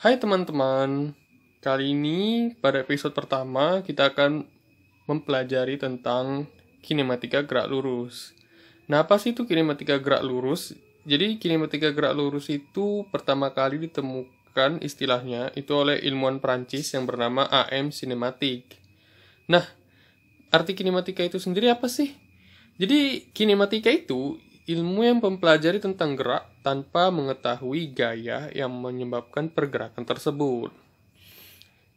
Hai teman-teman, kali ini pada episode pertama kita akan mempelajari tentang kinematika gerak lurus. Nah, apa sih itu kinematika gerak lurus? Jadi kinematika gerak lurus itu pertama kali ditemukan istilahnya itu oleh ilmuwan Prancis yang bernama A.M. Cinematique. Nah, arti kinematika itu sendiri apa sih? Jadi kinematika itu ilmu yang mempelajari tentang gerak tanpa mengetahui gaya yang menyebabkan pergerakan tersebut.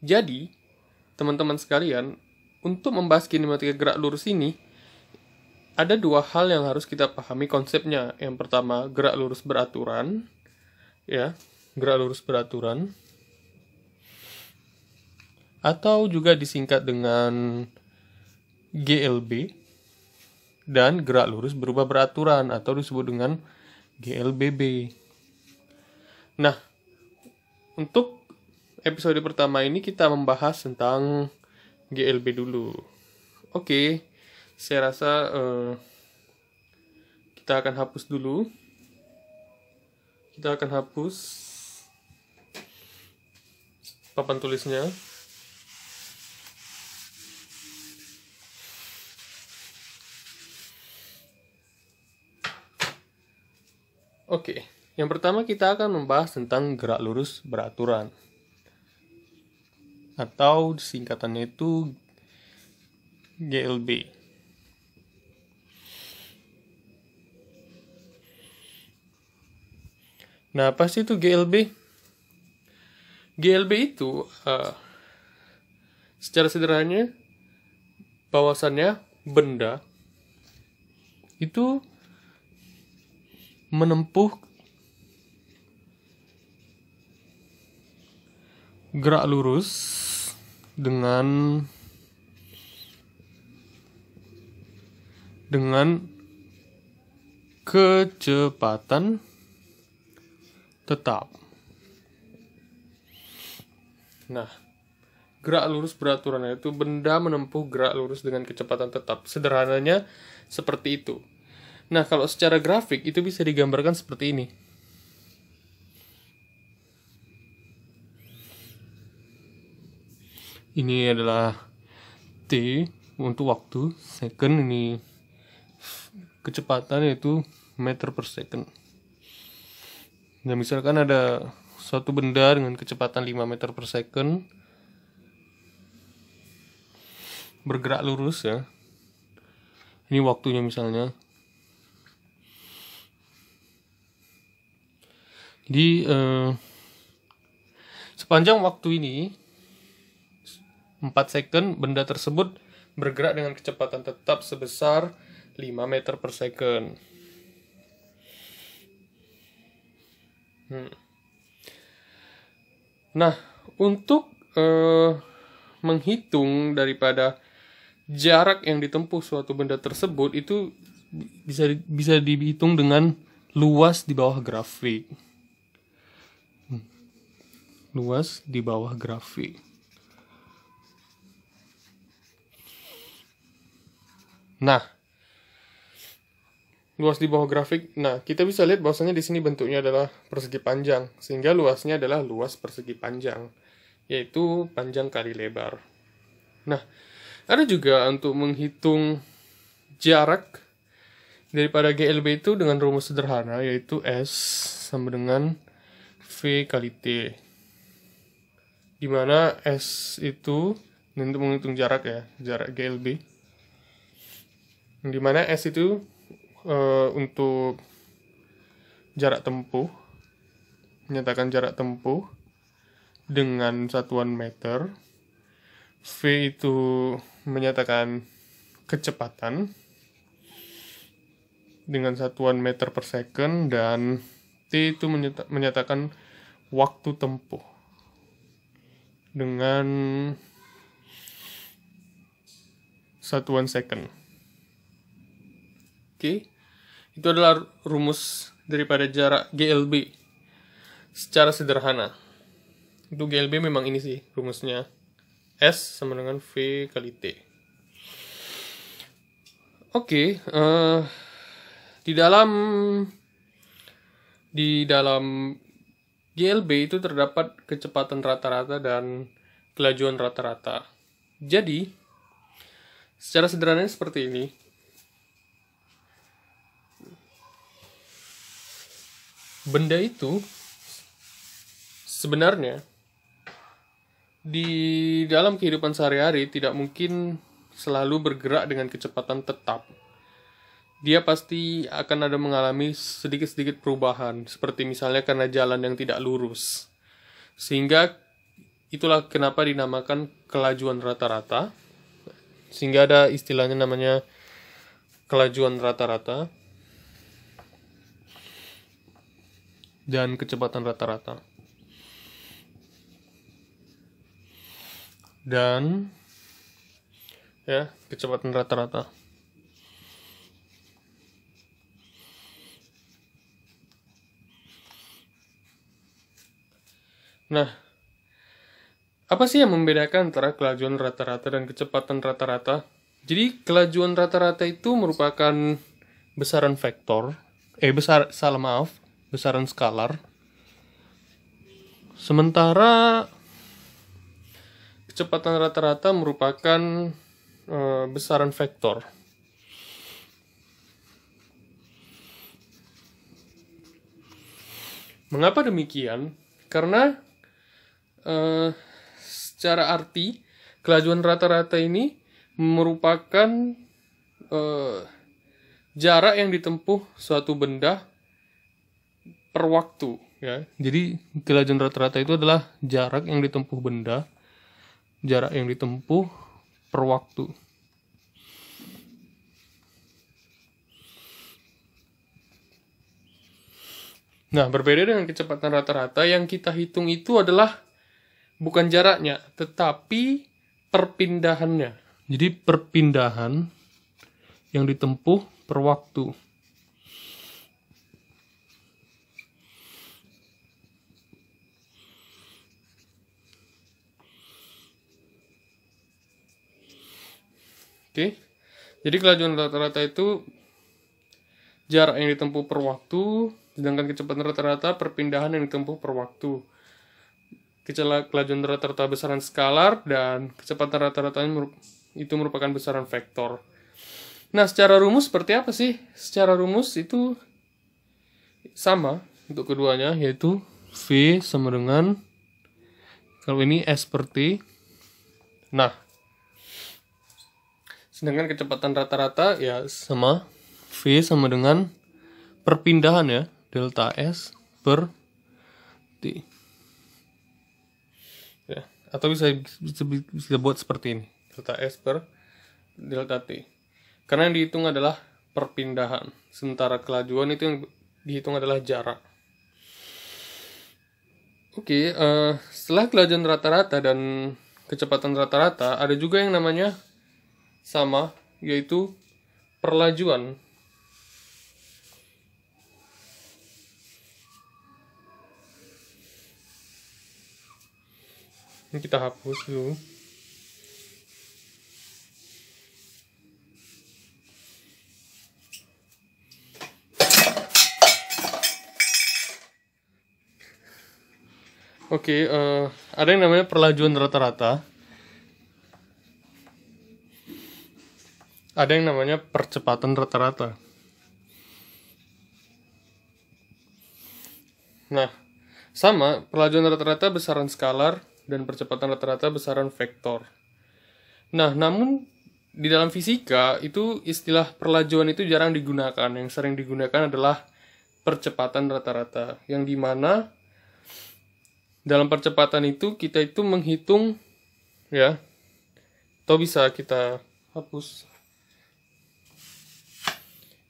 Jadi, teman-teman sekalian, untuk membahas kinematika gerak lurus ini, ada dua hal yang harus kita pahami konsepnya. Yang pertama, gerak lurus beraturan, ya, gerak lurus beraturan, atau juga disingkat dengan GLB, dan gerak lurus berubah beraturan atau disebut dengan GLBB. Nah, untuk episode pertama ini kita membahas tentang GLB dulu. Oke, saya rasa kita akan hapus dulu. Kita akan hapus papan tulisnya. Oke, yang pertama kita akan membahas tentang gerak lurus beraturan. Atau singkatannya itu GLB. Nah, apa sih itu GLB? GLB itu secara sederhananya bahwasannya benda itu menempuh gerak lurus dengan kecepatan tetap. Nah, gerak lurus beraturan itu benda menempuh gerak lurus dengan kecepatan tetap. Sederhananya seperti itu. Nah, kalau secara grafik itu bisa digambarkan seperti ini. Ini adalah T untuk waktu, second ini kecepatan yaitu meter per second. Nah, misalkan ada suatu benda dengan kecepatan 5 meter per second bergerak lurus ya. Ini waktunya misalnya. Di sepanjang waktu ini 4 second benda tersebut bergerak dengan kecepatan tetap sebesar 5 meter per second. Nah, untuk menghitung daripada jarak yang ditempuh suatu benda tersebut itu bisa dihitung dengan luas di bawah grafik. Luas di bawah grafik. Nah, luas di bawah grafik. Nah, kita bisa lihat bahwasanya di sini bentuknya adalah persegi panjang, sehingga luasnya adalah luas persegi panjang, yaitu panjang kali lebar. Nah, ada juga untuk menghitung jarak daripada GLB itu dengan rumus sederhana, yaitu S sama dengan V kali T. Dimana S itu untuk menghitung jarak ya, jarak GLB. Dimana S itu untuk jarak tempuh, menyatakan jarak tempuh dengan satuan meter. V itu menyatakan kecepatan dengan satuan meter per second, dan T itu menyatakan waktu tempuh dengan satuan second. Oke, itu adalah rumus daripada jarak GLB secara sederhana. Untuk GLB memang ini sih rumusnya, S sama dengan V kali T. Oke, di dalam GLB itu terdapat kecepatan rata-rata dan kelajuan rata-rata. Jadi, secara sederhananya seperti ini. Benda itu sebenarnya di dalam kehidupan sehari-hari tidak mungkin selalu bergerak dengan kecepatan tetap. Dia pasti akan ada mengalami sedikit-sedikit perubahan, seperti misalnya karena jalan yang tidak lurus. Sehingga itulah kenapa dinamakan kelajuan rata-rata. Sehingga ada istilahnya namanya kelajuan rata-rata dan kecepatan rata-rata. Dan ya, kecepatan rata-rata. Nah, apa sih yang membedakan antara kelajuan rata-rata dan kecepatan rata-rata? Jadi, kelajuan rata-rata itu merupakan besaran vektor, besaran skalar. Sementara kecepatan rata-rata merupakan besaran vektor. Mengapa demikian? Karena secara arti kelajuan rata-rata ini merupakan jarak yang ditempuh suatu benda per waktu, ya. Jadi kelajuan rata-rata itu adalah jarak yang ditempuh benda, jarak yang ditempuh per waktu. Nah, berbeda dengan kecepatan rata-rata, yang kita hitung itu adalah bukan jaraknya, tetapi perpindahannya. Jadi perpindahan yang ditempuh per waktu. Oke. Jadi kelajuan rata-rata itu jarak yang ditempuh per waktu, sedangkan kecepatan rata-rata perpindahan yang ditempuh per waktu. Kelajuan rata-rata besaran skalar dan kecepatan rata-rata itu merupakan besaran vektor. Nah, secara rumus seperti apa sih? Secara rumus itu sama untuk keduanya, yaitu V sama dengan, kalau ini S per T. Nah, sedangkan kecepatan rata-rata ya sama V sama dengan perpindahan, ya, delta S per T. Ya, atau bisa buat seperti ini, delta S per delta T. Karena yang dihitung adalah perpindahan, sementara kelajuan itu yang dihitung adalah jarak. Oke, setelah kelajuan rata-rata dan kecepatan rata-rata, ada juga yang namanya sama, yaitu perlajuan. Ini kita hapus dulu. Oke, ada yang namanya perlajuan rata-rata. Ada yang namanya percepatan rata-rata. Nah, sama, perlajuan rata-rata besaran skalar dan percepatan rata-rata besaran vektor. Nah, namun di dalam fisika itu istilah perlajuan itu jarang digunakan. Yang sering digunakan adalah percepatan rata-rata, yang dimana dalam percepatan itu kita itu menghitung, ya, atau bisa kita hapus,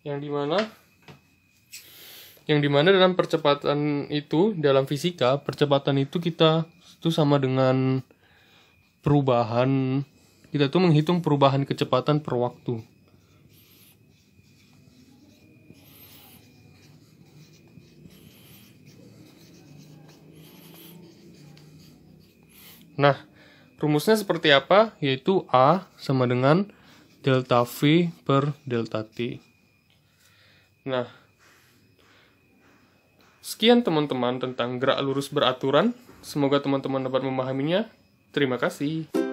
yang dimana dalam percepatan itu, dalam fisika percepatan itu kita itu sama dengan perubahan, kita tuh menghitung perubahan kecepatan per waktu. Nah, rumusnya seperti apa? Yaitu A sama dengan delta V per delta T. Nah, Sekian teman-teman tentang gerak lurus beraturan. Semoga teman-teman dapat memahaminya. Terima kasih.